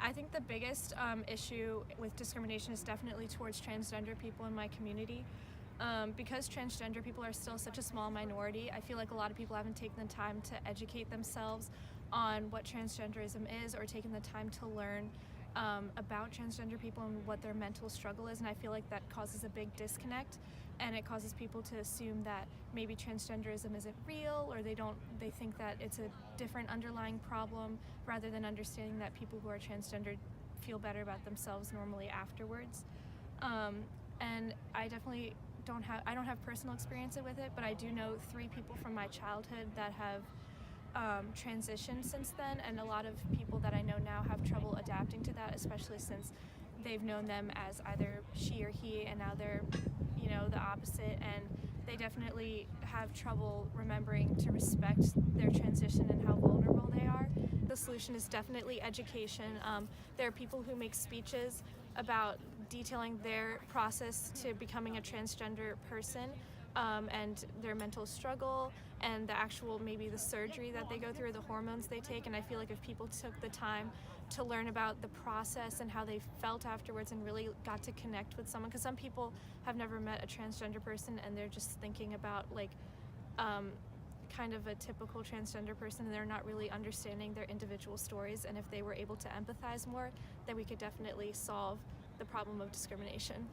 I think the biggest issue with discrimination is definitely towards transgender people in my community. Because transgender people are still such a small minority, I feel like a lot of people haven't taken the time to educate themselves on what transgenderism is, or taken the time to learn about transgender people and what their mental struggle is, and I feel like that causes a big disconnect, and it causes people to assume that maybe transgenderism isn't real, or they think that it's a different underlying problem, rather than understanding that people who are transgender feel better about themselves normally afterwards. And I definitely don't have personal experience with it, but I do know 3 people from my childhood that have transitioned since then, and a lot of people that I know now have trouble adapting to that, especially since they've known them as either she or he, and now they're, the opposite, and they definitely have trouble remembering to respect their transition and how vulnerable they are. The solution is definitely education. There are people who make speeches about detailing their process to becoming a transgender person, and their mental struggle, and the actual, maybe the surgery that they go through, or the hormones they take. And I feel like if people took the time to learn about the process and how they felt afterwards, and really got to connect with someone, because some people have never met a transgender person and they're just thinking about kind of a typical transgender person, and they're not really understanding their individual stories. And if they were able to empathize more, then we could definitely solve the problem of discrimination.